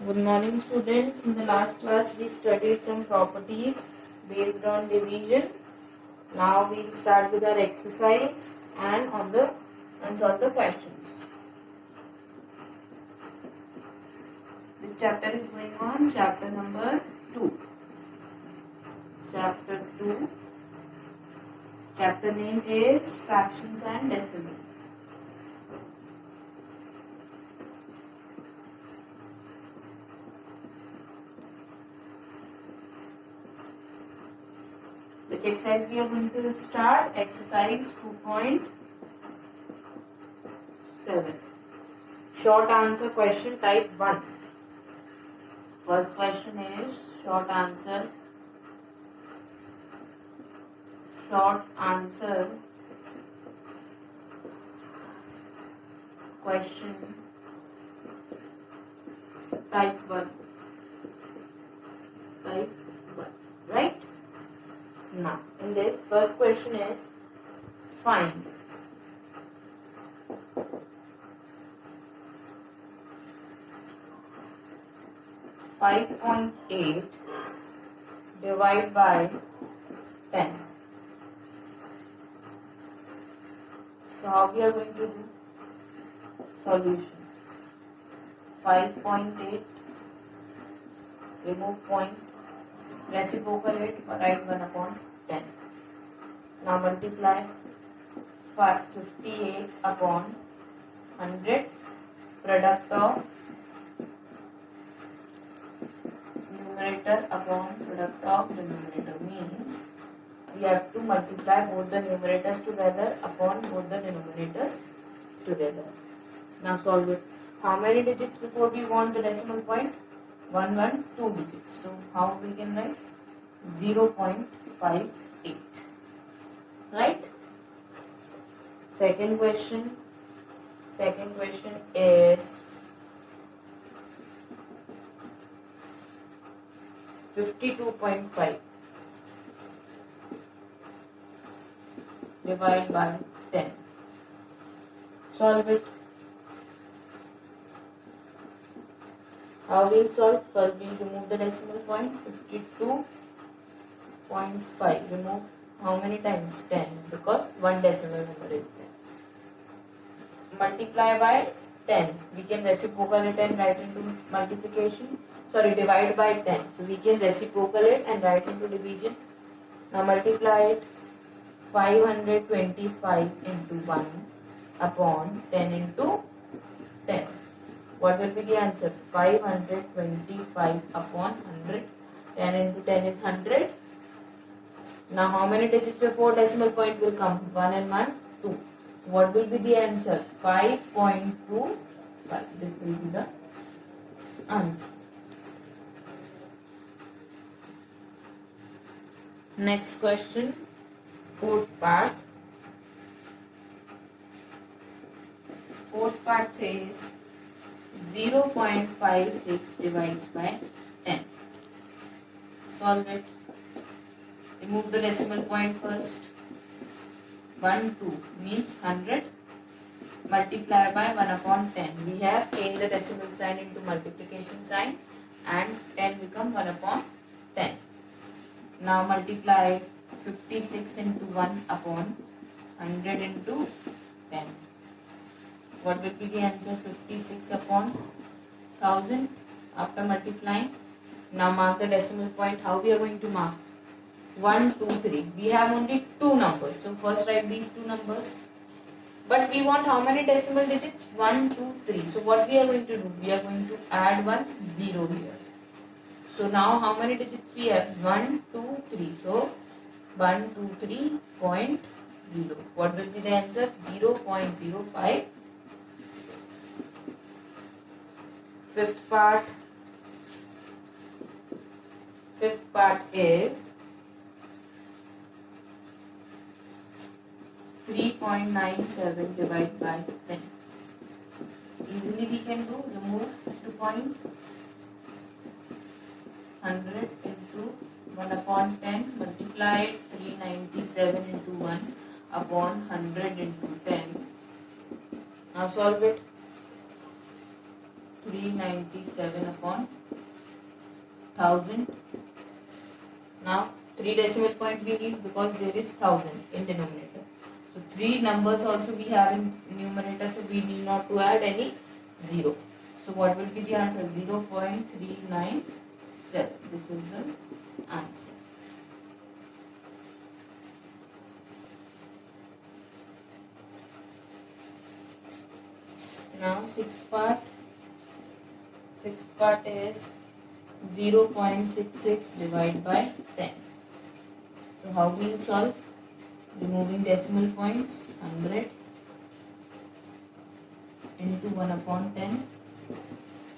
Good morning, students. In the last class, we studied some properties based on division. Now we'll start with our exercise and solve the questions. Which chapter is going on? Chapter number 2. Chapter 2. Chapter name is Fractions and Decimals. Which exercise we are going to start? Exercise 2.7. Short answer question type 1. First question is short answer question type 1. Right? Now, in this, first question is find (5.8) divide by 10. So, how we are going to do? Solution. 5.8, remove point, reciprocal it, write 1/10. Now multiply 58 upon 100, product of numerator upon product of denominator, means we have to multiply both the numerators together upon both the denominators together. Now solve it. How many digits before we want the decimal point? 2 digits. So how we can write? 0.58. Right? Second question is 52.5 divide by 10. Solve it. How we'll solve? First we'll remove the decimal point. 52.5. Remove how many times? 10, because one decimal number is there. Multiply by 10. We can reciprocal it and write into multiplication. Divide by 10. So we can reciprocal it and write into division. Now multiply it. 525 into 1 upon 10 into 10. What will be the answer? 525 upon 100. 10 into 10 is 100. Now how many digits before decimal point will come? 1 and 1, 2. What will be the answer? 5.25. This will be the answer. Next question. Fourth part says 0.56 divides by 10. Solve it. Remove the decimal point first. 1, 2 means 100. Multiply by 1/10. We have changed the decimal sign into multiplication sign and 10 become 1/10. Now multiply 56 into 1/100 into 10. What will be the answer? 56 upon 1000 after multiplying. Now mark the decimal point. How we are going to mark? 1, 2, 3. We have only two numbers. So first write these two numbers. But we want how many decimal digits? 1, 2, 3. So what we are going to do? We are going to add 1 0 here. So now how many digits we have? 1, 2, 3. So 1, 2, 3.0. What will be the answer? 0.056. Fifth part is 3.97 divided by 10. Easily we can do. Remove the point. 100 into 1/10. Multiply it. 397 into 1 upon 100 into 10. Now solve it. 397 upon 1000. Now 3 decimal point we need because there is 1000 in denominator. So 3 numbers also we have in numerator, so we need not to add any 0. So what will be the answer? 0.397. This is the answer. Now sixth part is 0.66 divided by 10. So how we will solve? Removing decimal points, 100 into 1 upon 10.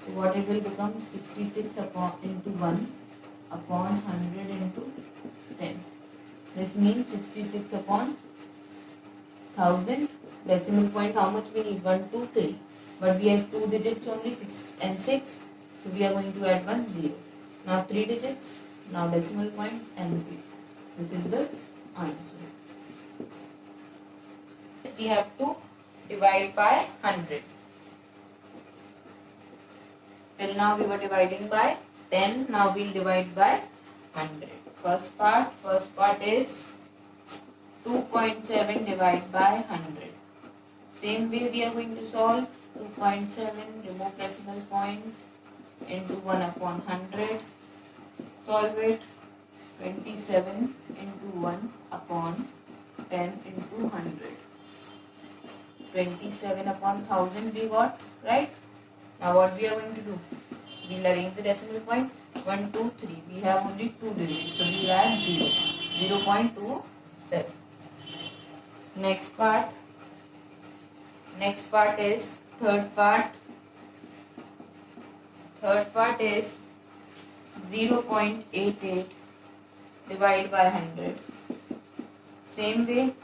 So what it will become? 66 into 1 upon 100 into 10. This means 66 upon 1000. Decimal point how much we need? 1, 2, 3. But we have 2 digits only, 6 and 6. So we are going to add 1, 0. Now 3 digits. Now decimal point and 0. This is the answer. We have to divide by 100. Till now we were dividing by 10. Now we'll divide by 100. First part is 2.7 divided by 100. Same way we are going to solve. 2.7, remove decimal point, into 1 upon 100. Solve it. 27 into 1 upon 10 into 100. 27 upon 1000 we got, right? Now what we are going to do? We will arrange the decimal point. 1, 2, 3. We have only 2 digits. So we will add 0. 0.27. Next part is third part. Third part is 0.88 divided by 100. Same way,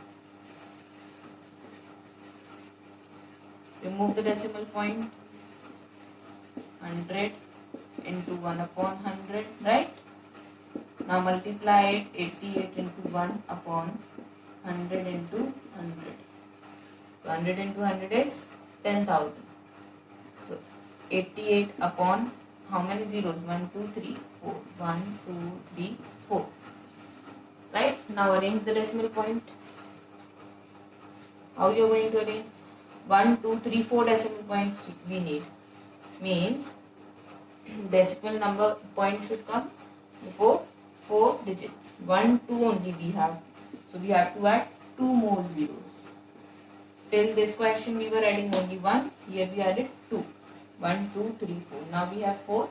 remove the decimal point. 100 into 1 upon 100, right? Now multiply it. 88 into 1 upon 100 into 100. 100 into 100 is 10,000. So 88 upon how many zeros? 1, 2, 3, 4. 1, 2, 3, 4. Right? Now arrange the decimal point. How you are going to arrange? 1, 2, 3, 4 decimal points we need. Means decimal number point should come before 4 digits. 1, 2 only we have. So we have to add 2 more zeros. Till this question we were adding only 1. Here we added 2. 1, 2, 3, 4. Now we have 4.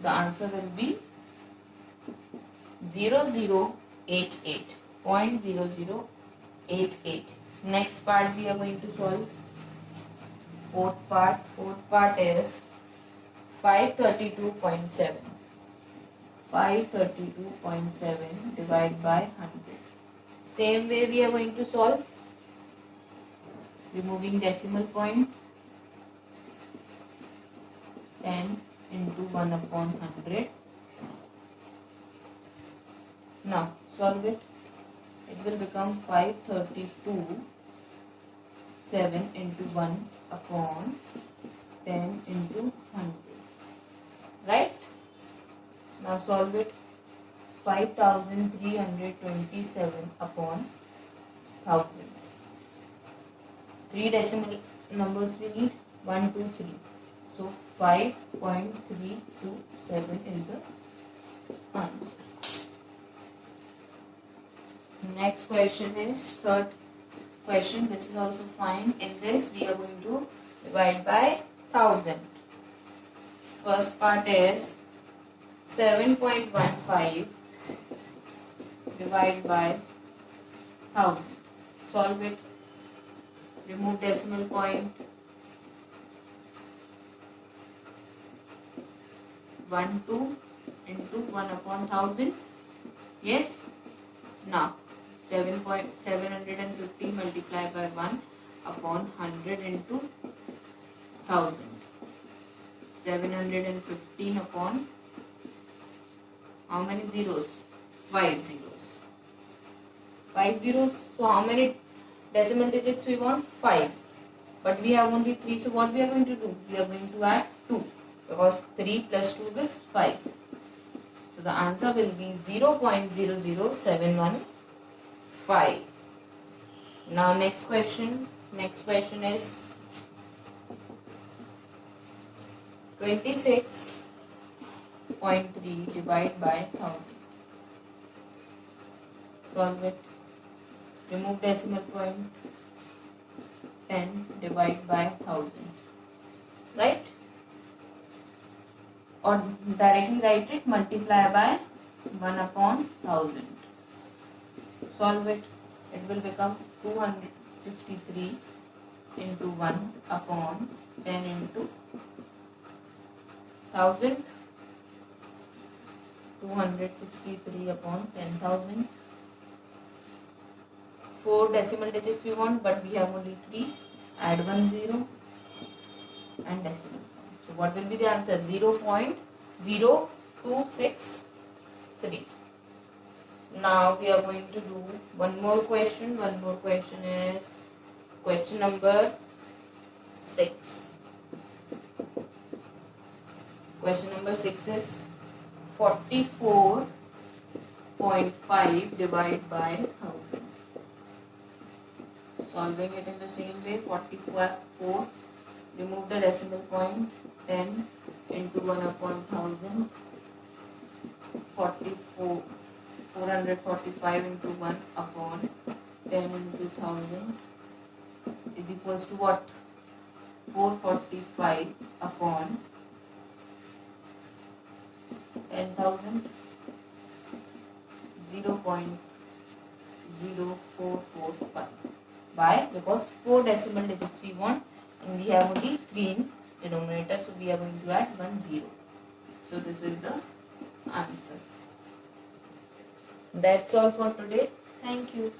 The answer will be 0088. 0.0088. Next part we are going to solve. Fourth part is 532.7. 532.7 divided by 100. Same way we are going to solve. Removing decimal point. 10 into 1 upon 100. Now solve it. It will become 532.7 into 1 upon 10 into 100. Right? Now solve it. 5327 upon 1000. 3 decimal numbers we need. 1, 2, 3. So 5.327 is the answer. Next question is third question. This is also fine. In this we are going to divide by 1000. First part is 7.15 divided by 1000. Solve it. Remove decimal point. 1, 2 into 1 upon 1000. Yes. Now 750 multiplied by 1 upon 100 into 1000. 715 upon how many zeros? 5 zeros. 5 zeros. So how many decimal digits we want? 5. But we have only 3. So what we are going to do? We are going to add 2. because 3 plus 2 is 5. So the answer will be 0.00715. Now next question. Next question is 26.3 divided by 1000. Solve it. Remove decimal point. 10 divided by 1000. Right? Or directly write it, multiply by 1 upon 1000. Solve it. It will become 263 into 1 upon 10 into 1000. 263 upon 10,000. 4 decimal digits we want, but we have only 3. Add 1 0 and decimal. So what will be the answer? 0.0263. Now we are going to do one more question. One more question is question number 6. Question number 6 is 44.5 divided by 1000. Solving it in the same way. 44. Remove the decimal point. 10 into 1 upon 1000. 445 into 1 upon 10 into 1000 is equals to what? 445 upon 10,000. 0.0445. Why? Because 4 decimal digits we want and we have only 3 in denominator, so we are going to add 1 0. So this is the answer. That's all for today. Thank you.